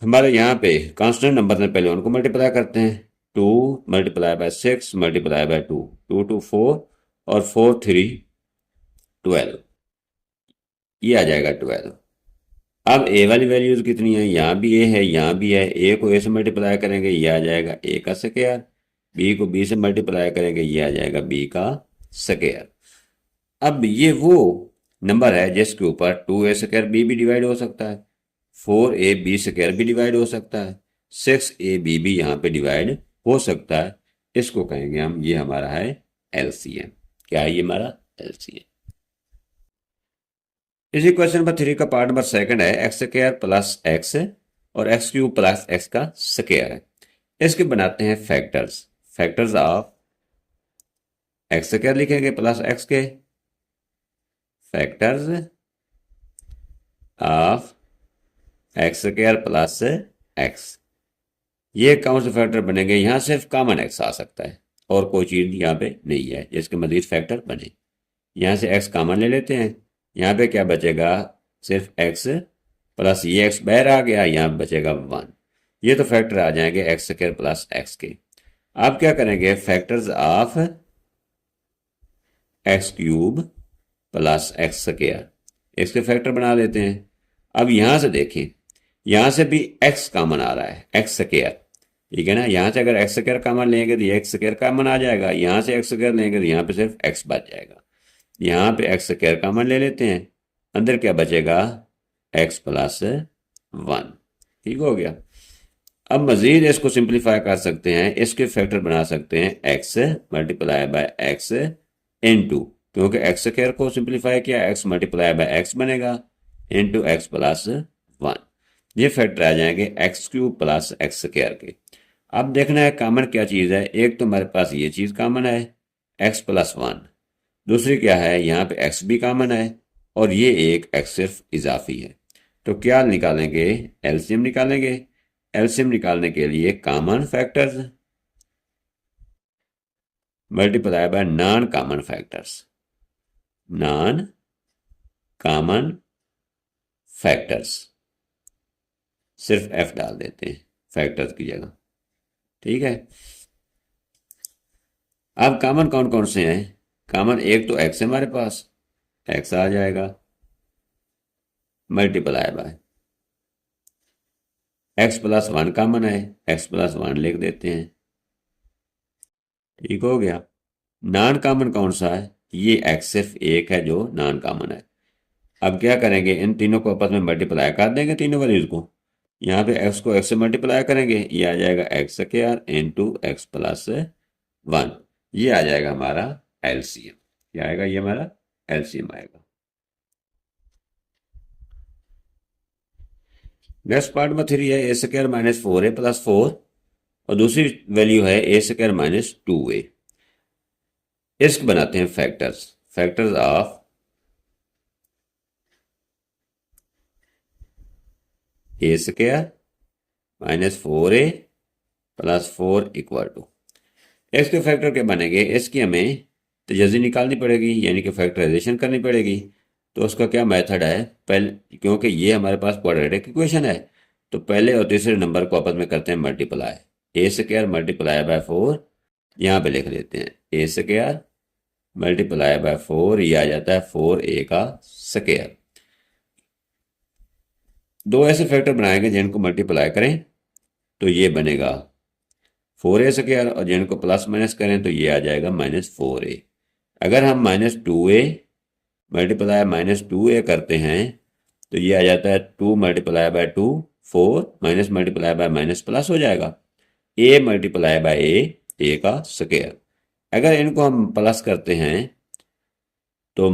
हमारे यहाँ पे कांस्टेंट नंबर में पहले उनको मल्टीप्लाई करते हैं। 2 मल्टीप्लाई बाय 6 मल्टीप्लाई बाय 2, 2 2 4 और 4 3 12, ये आ जाएगा 12। अब ए वाली वैल्यूज कितनी है, यहाँ भी ए है, यहाँ भी है। ए को ए से मल्टीप्लाई करेंगे, ये आ जाएगा ए का स्क्वायर। बी को बी से मल्टीप्लाई करेंगे, ये आ जाएगा बी का स्क्वायर। अब ये वो नंबर है जिसके ऊपर 2a स्क्वायर बी भी डिवाइड हो सकता है, 4a बी स्क्वायर भी डिवाइड हो सकता है, 6a बी भी यहाँ पे डिवाइड हो सकता है। इसको कहेंगे हम, ये हमारा है एलसीएम। क्या है ये हमारा एलसीएम। इसी क्वेश्चन नंबर 3 का पार्ट नंबर 2 है, एक्स स्क्वायर प्लस एक्स और एक्स क्यूब प्लस एक्स का स्क्वायर है। इसके बनाते हैं factors. Factors of x square लिखेंगे प्लस एक्स के, factors of x square plus x. ये कौन से फैक्टर बनेंगे, यहाँ सिर्फ कॉमन एक्स आ सकता है और कोई चीज़ यहाँ पे नहीं है जिसके मजीद फैक्टर बने। यहाँ से एक्स कॉमन ले लेते हैं, यहाँ पे क्या बचेगा, सिर्फ एक्स प्लस ये एक्स बाहर आ गया, यहाँ बचेगा 1। ये तो फैक्टर आ जाएंगे एक्स स्क्वायर प्लस एक्स के। आप क्या करेंगे, factors of x cube plus x square, इसके फैक्टर बना लेते हैं। अब यहाँ से देखें, यहाँ से भी एक्स कॉमन आ रहा है, एक्स स्क्वायर, ठीक है ना। यहाँ से अगर एक्स स्क्वायर कॉमन लेंगे तो ये एक्स स्क्वायर कॉमन आ जाएगा, यहाँ से एक्स स्क्वायर लेंगे तो यहाँ पे सिर्फ एक्स बच जाएगा। यहाँ पे एक्स स्क्वायर कॉमन ले लेते हैं, अंदर क्या बचेगा, एक्स प्लस 1। ठीक हो गया। अब मजीद इसको सिंप्लीफाई कर सकते हैं, इसके फैक्टर बना सकते हैं x multiply by x into, क्योंकि एक्स स्क्वायर को सिंप्लीफाई किया, एक्स मल्टीप्लाई बाय एक्स बनेगा इनटू एक्स प्लस 1। ये फैक्टर आ जाएंगे x cube plus x square के। अब देखना है कॉमन क्या चीज़ है। एक तो हमारे पास ये चीज़ कॉमन है एक्स प्लस 1, दूसरी क्या है, यहाँ पे एक्स भी कॉमन है और ये एक एक्स सिर्फ इजाफी है। तो क्या निकालेंगे, एलसीएम निकालेंगे। एलसीएम निकालने के लिए common factors multiply by non common factors, non common factors, सिर्फ एफ डाल देते हैं फैक्टर्स की जगह। ठीक है। अब कॉमन कौन कौन से हैं, कॉमन एक तो एक्स है हमारे पास, एक्स आ जाएगा multiply by x plus 1 common है, एक्स प्लस 1 लिख देते हैं। ठीक हो गया। नॉन कॉमन कौन सा है, ये एक्स सिर्फ एक है जो नॉन कॉमन है। अब क्या करेंगे, इन तीनों को आपस में मल्टीप्लाई कर देंगे, तीनों वैल्यूज को। यहाँ पे एक्स को एक्स से मल्टीप्लाई करेंगे, ये आ जाएगा x square into x plus 1। ये आ जाएगा हमारा एलसीएम। क्या आएगा, ये हमारा एलसीएम आएगा। नेक्स्ट पार्ट में 3 है, ए स्क्वायर माइनस 4a प्लस 4 और दूसरी वैल्यू है ए स्क्वायर माइनस 2a। इसको बनाते हैं factors. Factors of a square minus 4a plus 4 equal to, इसके फैक्टर क्या बनेंगे, इसकी हमें तजज़ी निकालनी पड़ेगी, यानी कि फैक्टराइजेशन करनी पड़ेगी। तो उसका क्या मेथड है, पहले क्योंकि ये हमारे पास क्वाड्रेटिक इक्वेशन है तो पहले और तीसरे नंबर को आपस में करते हैं multiply. A square multiply by 4 यहाँ पे लिख देते हैं, ए स्क्वायर मल्टीप्लाई बाय 4, ये आ जाता है 4a का स्क्वायर। दो ऐसे फैक्टर बनाएंगे जिनको मल्टीप्लाई करें तो ये बनेगा 4a स्क्वायर और जिनको प्लस माइनस करें तो ये आ जाएगा -4a। अगर हम -2a मल्टीप्लाई -2a करते हैं तो ये आ जाता है 2 multiply bye 2 4 minus multiply by minus plus हो जाएगा, a मल्टीप्लाई बाय a का स्क्वायर। अगर इनको हम प्लस करते हैं तो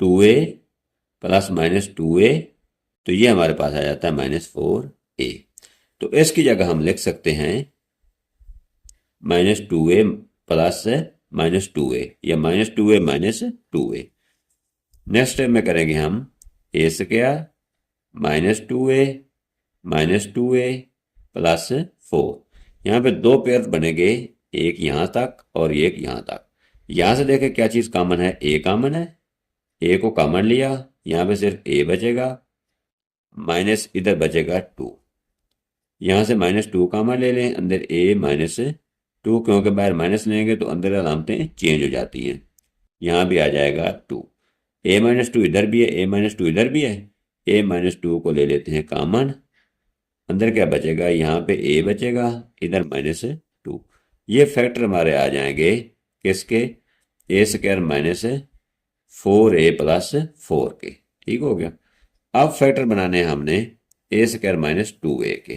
2a प्लस माइनस 2a, तो ये हमारे पास आ जाता है -4a। तो इसकी जगह हम लिख सकते हैं -2a प्लस -2a या -2a minus 2a। Next step में करेंगे हम a स्क्वायर -2a प्लस 4। यहाँ पे दो पेयर बनेंगे, एक यहाँ तक और एक यहाँ तक। यहाँ से देखें क्या चीज़ कॉमन है, a कॉमन है, a को कॉमन लिया, यहाँ पे सिर्फ a बचेगा, माइनस इधर बचेगा 2। यहाँ से -2 कॉमन ले लें, अंदर a -2, क्योंकि बाहर माइनस लेंगे तो अंदर अलामतें चेंज हो जाती हैं। यहाँ भी आ जाएगा 2, a-2 इधर भी है, a-2 इधर भी है, a-2 को ले लेते हैं कॉमन, अंदर क्या बचेगा, यहाँ पे a बचेगा, इधर -2। ये फैक्टर हमारे आ जाएंगे किसके, a स्क्वायर -4a प्लस 4 के। ठीक हो गया। अब फैक्टर बनाने हैं हमने a स्क्वायर -2a के।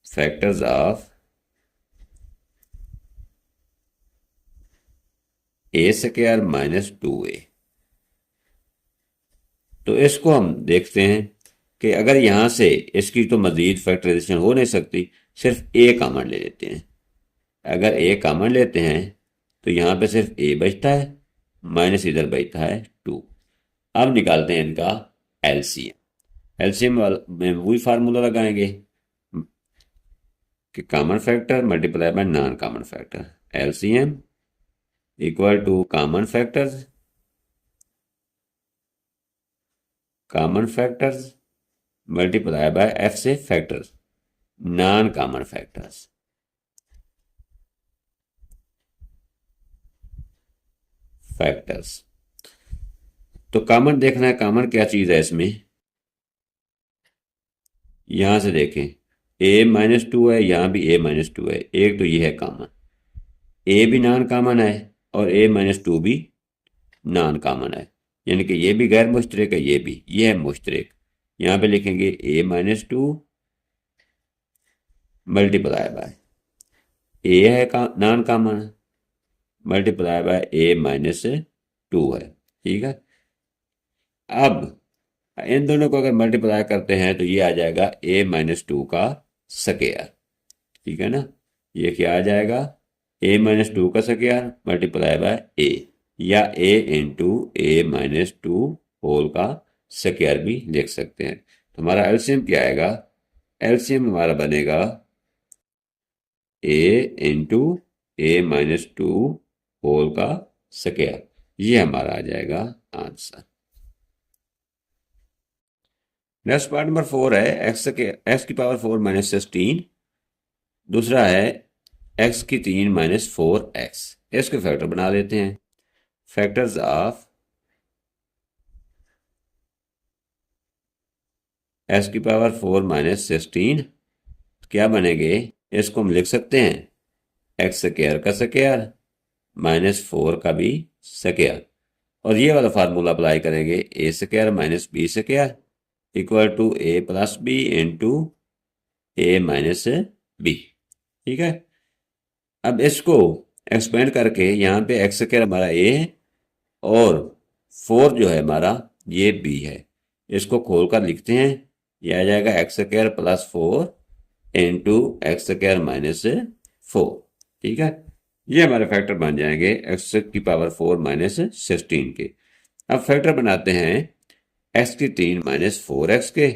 Factors of a square -2a। तो इसको हम देखते हैं कि अगर यहां से इसकी तो मजीद फैक्टराइजेशन हो नहीं सकती, सिर्फ a कॉमन ले लेते हैं। अगर a कॉमन लेते हैं तो यहां पे सिर्फ a बचता है, माइनस इधर बचता है 2। अब निकालते हैं इनका एलसीएम। एलसीएम में वही फार्मूला लगाएंगे कि common factor multiply by non common factor. LCM equal to common factors multiply by एफ से फैक्टर्स, नॉन कॉमन फैक्टर्स। तो कॉमन देखना है, कॉमन क्या चीज है इसमें। यहां से देखें a-2 है, यहां भी a-2 है, एक तो ये है कॉमन, a भी नॉन कॉमन है और a-2 भी नॉन कॉमन है, यानी कि ये भी गैर मुश्तरक है, ये भी, ये है मुश्तरक। यहां पे लिखेंगे a-2 मल्टीप्लाई बाय a है non common, multiply by a-2 है। ठीक है। अब इन दोनों को अगर मल्टीप्लाई करते हैं तो ये आ जाएगा a-2 का स्क्वायर। ठीक है ना, ये क्या आ जाएगा, a-2 का स्क्वायर मल्टीप्लाई बाय a, या a इंटू a-2 होल का स्क्वायर भी लिख सकते हैं। तो हमारा एलसीएम क्या आएगा, एलसीएम हमारा बनेगा a इंटू a-2 होल का स्क्वायर। ये हमारा आ जाएगा आंसर। नेक्स्ट पार्ट नंबर 4 है एक्स की पावर 4 -16। दूसरा है x की 3 -4x। इसके फैक्टर बना लेते हैं। फैक्टर्स ऑफ x की पावर 4 -16 क्या बनेंगे, इसको हम लिख सकते हैं x स्क्वायर का स्क्वायर -4 का भी स्क्वायर, और ये वाला फार्मूला अप्लाई करेंगे a square minus b square equal to a plus B into a minus B. ठीक है। अब इसको एक्सपेंड करके यहाँ पे x स्क्वायर हमारा a है और 4 जो है हमारा ये b है, इसको खोलकर लिखते हैं, ये आ जाएगा x square plus 4 into x square minus 4। ठीक है, ये हमारे फैक्टर बन जाएंगे x की पावर 4 -16 के। अब फैक्टर बनाते हैं x की 3 -4x के।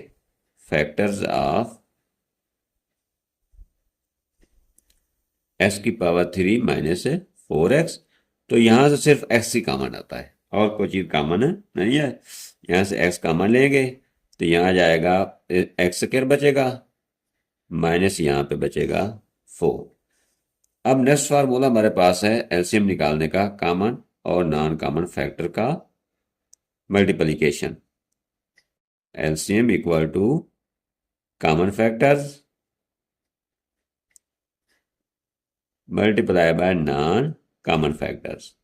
फैक्टर्स ऑफ x की पावर 3 -4x। तो यहां से सिर्फ x ही कॉमन आता है और कोई चीज कॉमन नहीं है। यहां से x कॉमन लेंगे तो यहां जाएगा x स्क्वायर बचेगा माइनस यहां पे बचेगा 4। अब नेक्स्ट फार्मूला हमारे पास है एलसीएम निकालने का, कॉमन और नॉन कॉमन फैक्टर का multiplication. LCM equal to common factors multiply by non common factors.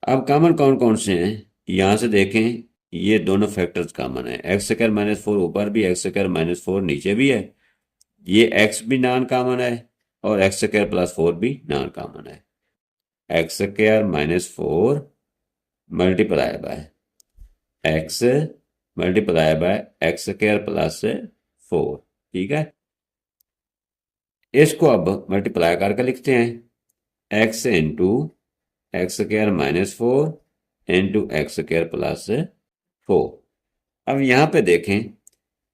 अब कॉमन कौन कौन से हैं, यहां से देखें, ये दोनों फैक्टर्स कॉमन है। एक्स स्क्वायर -4 ऊपर भी, एक्स स्क्वायर -4 नीचे भी है। ये x भी नॉन कॉमन है और एक्स स्क्वायर प्लस 4 भी नॉन कॉमन है। X square minus 4 multiply by x multiply by x square plus 4। ठीक है, इसको अब मल्टीप्लाई करके लिखते हैं x into x square minus 4 into x square plus 4। अब यहाँ पे देखें,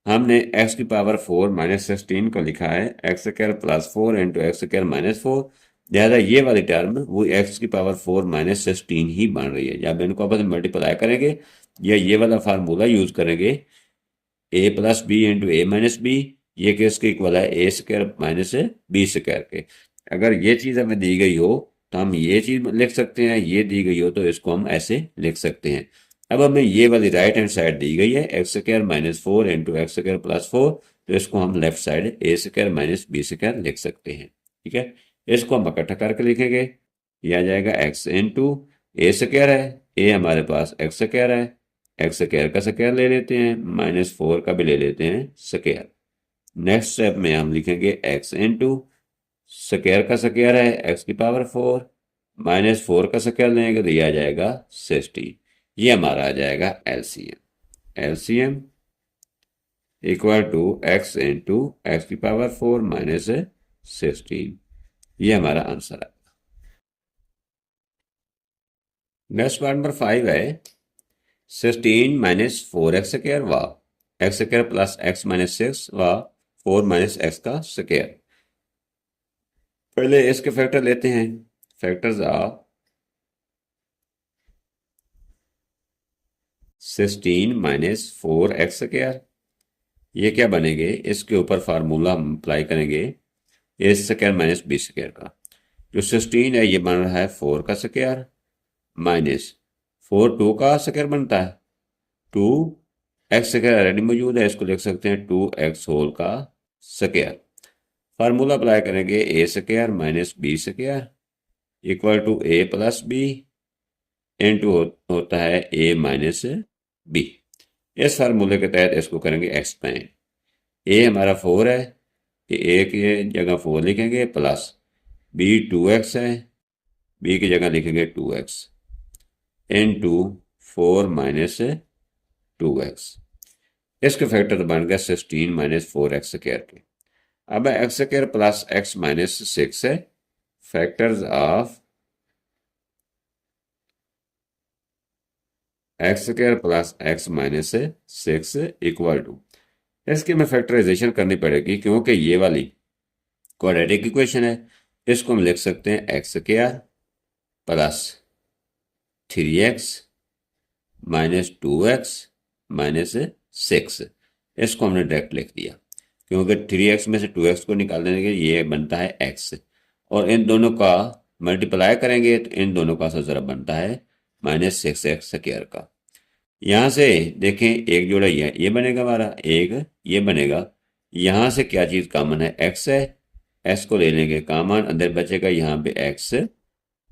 हमने एक्स की पावर 4 माइनस 16 को लिखा है x square plus 4 into x square minus 4। लिहाजा ये वाली टर्म वो एक्स की पावर 4 माइनस 16 ही बन रही है। जब इनको आपस में मल्टीप्लाई करेंगे या ये वाला फार्मूला यूज करेंगे ए प्लस बी इंटू ए माइनस बी, ये किसके इक्वल है ए स्क्वायर माइनस बी स्क्वायर के। अगर ये चीज़ हमें दी गई हो तो हम ये चीज़ लिख सकते हैं, ये दी गई हो तो इसको हम ऐसे लिख सकते हैं। अब हमें ये वाली राइट हैंड साइड दी गई है x square minus 4 into x square plus 4, तो इसको हम लेफ्ट साइड ए स्क्वायर माइनस बी स्क्वायर लिख सकते हैं। ठीक है, इसको हम इकट्ठा करके लिखेंगे, यह आ जाएगा एक्स इंटू ए स्क्वायर है, ए हमारे पास एक्स स्क्वायर है, एक्स स्क्वायर का स्क्वायर ले लेते हैं, माइनस 4 का भी ले लेते हैं स्क्वायर। नेक्स्ट स्टेप में हम लिखेंगे एक्स इंटू स्क्वायर का स्क्वायर है एक्स की पावर 4 माइनस 4 का स्क्वायर लेंगे तो यह आ जाएगा 16। ये हमारा आ जाएगा LCM. LCM equal to x into x की पावर 4 माइनस 16। ये हमारा आंसर है। नेक्स्ट पार्ट नंबर 5 है 16 माइनस 4x स्क्वायर व x square plus x minus 6 व 4 माइनस एक्स का स्क्वायर। पहले इसके फैक्टर लेते हैं। Factors of 16 minus 4x square, ये क्या बनेंगे, इसके ऊपर फार्मूला हम अप्लाई करेंगे a square minus b square का। जो 16 है ये बन रहा है 4 का स्क्वायर माइनस 4 2 का स्क्वायर बनता है, 2 एक्स स्क्वायर ऑलरेडी मौजूद है, इसको लिख सकते हैं 2x होल का स्क्वायर। फार्मूला अप्लाई करेंगे a square minus b square equal to a plus B into होता है ए माइनस बी। इस फार्मूले के तहत इसको करेंगे एक्सपेंड। ए हमारा 4 है, ए की जगह 4 लिखेंगे, प्लस बी 2x है, बी की जगह लिखेंगे 2x इंटू 4 माइनस 2x। इसके फैक्टर बन गया 16 माइनस 4x स्क्वायर के। अब x square plus x minus 6 है, factors of x square plus x minus 6 equal to, इसकी हमें फैक्टराइजेशन करनी पड़ेगी क्योंकि ये वाली क्वाड्रेटिक इक्वेशन है। इसको हम लिख सकते हैं x square plus 3x minus 2x minus 6। इसको हमने डायरेक्ट लिख दिया क्योंकि 3x में से 2x को निकाल देने के ये बनता है x, और इन दोनों का मल्टीप्लाई करेंगे तो इन दोनों का ज़रा बनता है माइनस 6x स्क्वायर का। यहाँ से देखें एक जोड़ा ये बनेगा हमारा, एक ये बनेगा। यहाँ से क्या चीज़ कॉमन है, x है, x को ले लेंगे कॉमन, अंदर बचेगा यहाँ पे x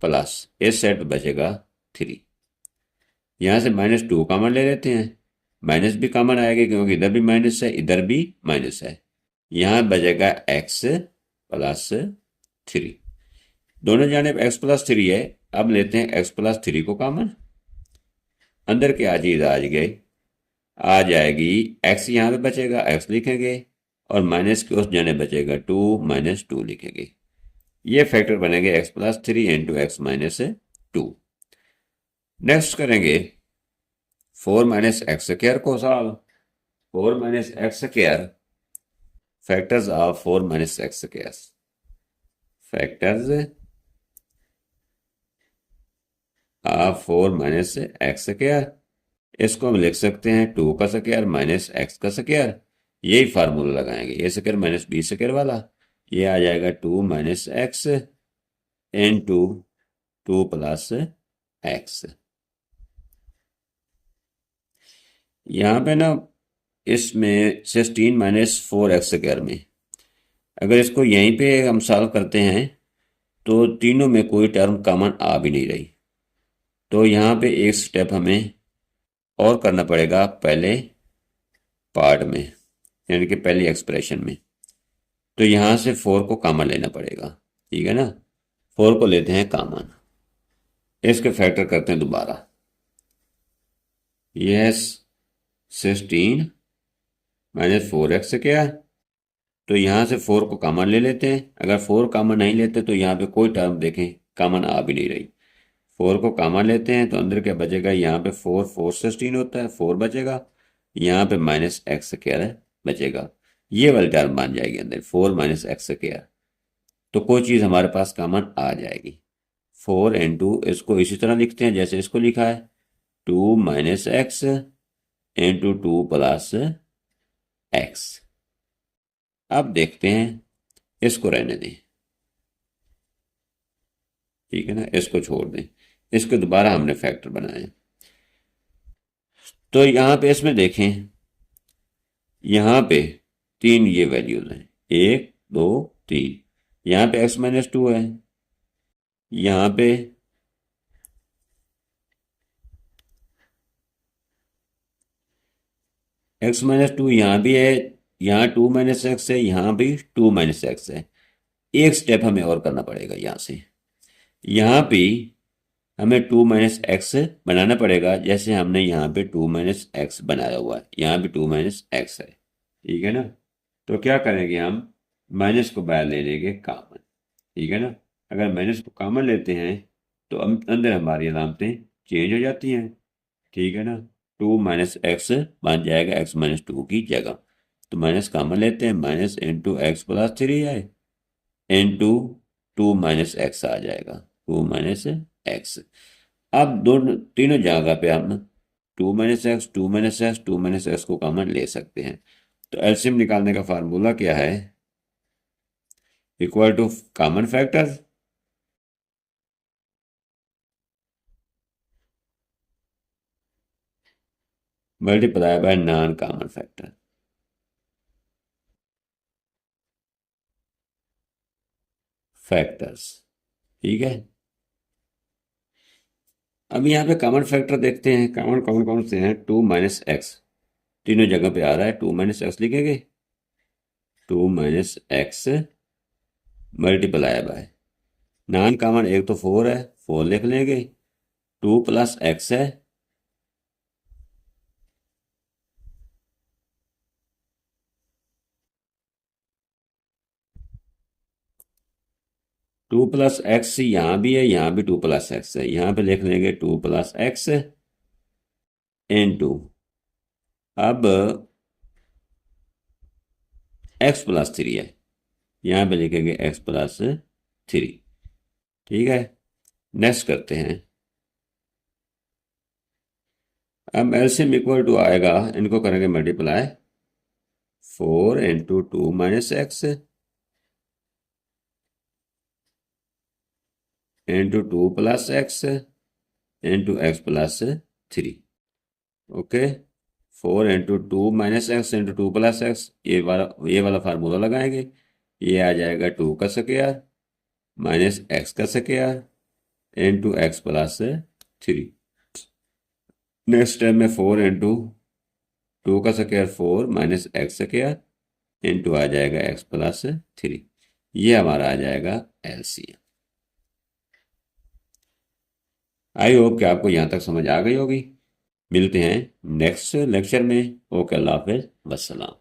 प्लस इस साइड पे बचेगा 3। यहाँ से माइनस 2 कॉमन ले लेते हैं, माइनस भी कॉमन आएगा क्योंकि इधर भी माइनस है इधर भी माइनस है। यहाँ बचेगा x प्लस 3, दोनों जाने x प्लस 3 है। अब लेते हैं x प्लस 3 को कॉमन, अंदर क्या चीज़ आ जाएगी x, यहाँ पे बचेगा x लिखेंगे और माइनस के उस जाने बचेगा 2 माइनस 2 लिखेंगे। ये फैक्टर बनेंगे x plus 3 into x minus 2। Next करेंगे 4 माइनस एक्स स्क्वायर को solve. 4 minus x square, factors of 4 minus x square, factors of 4 minus x square. इसको हम लिख सकते हैं 2 का स्क्वायर माइनस एक्स का स्क्वायर। यही फार्मूला लगाएंगे ए स्क्वायर माइनस बी स्क्वायर वाला, ये आ जाएगा 2 minus x into 2 plus x. यहाँ पे ना इसमें 16 माइनस 4x स्क्वायर में अगर इसको यहीं पे हम सॉल्व करते हैं तो तीनों में कोई टर्म कॉमन आ भी नहीं रही, तो यहाँ पे एक स्टेप हमें और करना पड़ेगा पहले पार्ट में, यानी कि पहली एक्सप्रेशन में। तो यहाँ से 4 को कॉमन लेना पड़ेगा, ठीक है ना। 4 को लेते हैं कॉमन, इसके फैक्टर करते हैं दोबारा। यस 16 माइनस 4x क्या, तो यहाँ से 4 को कॉमन ले लेते हैं। अगर 4 कॉमन नहीं लेते तो यहाँ पे कोई टर्म देखें कॉमन आ भी नहीं रही। 4 को कॉमन लेते हैं तो अंदर क्या बचेगा, यहाँ पे 4 4 16 होता है, 4 बचेगा, यहाँ पे माइनस एक्स स्क्वायर बचेगा। ये वाली टर्म बन जाएगी अंदर 4 माइनस एक्स स्क्वायर। तो कोई चीज़ हमारे पास कॉमन आ जाएगी। 4 इंटू, इसको इसी तरह लिखते हैं जैसे इसको लिखा है, 2 minus x into 2 plus x. अब देखते हैं, इसको रहने दें, ठीक है ना, इसको छोड़ दें, इसको दोबारा हमने फैक्टर बनाया। तो यहाँ पे इसमें देखें, यहाँ पे 3 ये वैल्यूज हैं, 1 2 3। यहाँ पे x माइनस 2 है, यहाँ पे x माइनस 2 यहाँ भी है, यहाँ 2 माइनस एक्स है, यहाँ भी 2 माइनस एक्स है। एक स्टेप हमें और करना पड़ेगा यहाँ से, यहाँ पे हमें 2 माइनस एक्स बनाना पड़ेगा, जैसे हमने यहाँ पे 2 माइनस एक्स बनाया हुआ है, यहाँ भी 2 माइनस एक्स है, ठीक है ना। तो क्या करेंगे, हम माइनस को बाहर ले लेंगे कॉमन, ठीक है ना। अगर माइनस को कॉमन लेते हैं तो अंदर हमारी अलामतें चेंज हो जाती हैं, ठीक है ना। 2 माइनस एक्स बन जाएगा x माइनस 2 की जगह। तो माइनस कॉमन लेते हैं, माइनस इंटू एक्स प्लस 3 है, इंटू 2 माइनस एक्स आ जाएगा, 2 माइनस एक्स। अब दोनों तीनों जगह पे हम 2 minus x 2 minus x 2 minus x को कॉमन ले सकते हैं। तो एलसीएम निकालने का फार्मूला क्या है, equal to common factor multiply by non common factor. Factors, ठीक है। अब यहाँ पे कॉमन फैक्टर देखते हैं, कॉमन कौन कौन से हैं। 2 माइनस एक्स तीनों जगह पे आ रहा है, 2 माइनस एक्स लिखेंगे, 2 minus x multiply by non common, एक तो 4 है, 4 लिख लेंगे, 2 प्लस एक्स है, टू प्लस एक्स यहाँ भी है, यहाँ भी 2 प्लस एक्स है, यहाँ पे लिख लेंगे 2 प्लस एक्स इन 2। अब एक्स प्लस 3 है, यहाँ पे लिखेंगे एक्स प्लस 3, ठीक है। नेक्स्ट करते हैं, अब एलसीएम इक्वल टू आएगा, इनको करेंगे multiply, 4 into 2 minus x into 2 plus x into x plus 3। Okay, 4 into 2 minus x into 2 plus x, ये वाला फार्मूला लगाएंगे, ये आ जाएगा 2 का स्क्वायर माइनस एक्स का square into x plus 3। Next time में 4 इंटू 2 का square 4 minus x square into आ जाएगा एक्स प्लस 3। ये हमारा आ जाएगा एलसीएम। आई होप कि आपको यहाँ तक समझ आ गई होगी। मिलते हैं नेक्स्ट लेक्चर में। ओके, अल्लाह हाफिज़, वस्सलाम।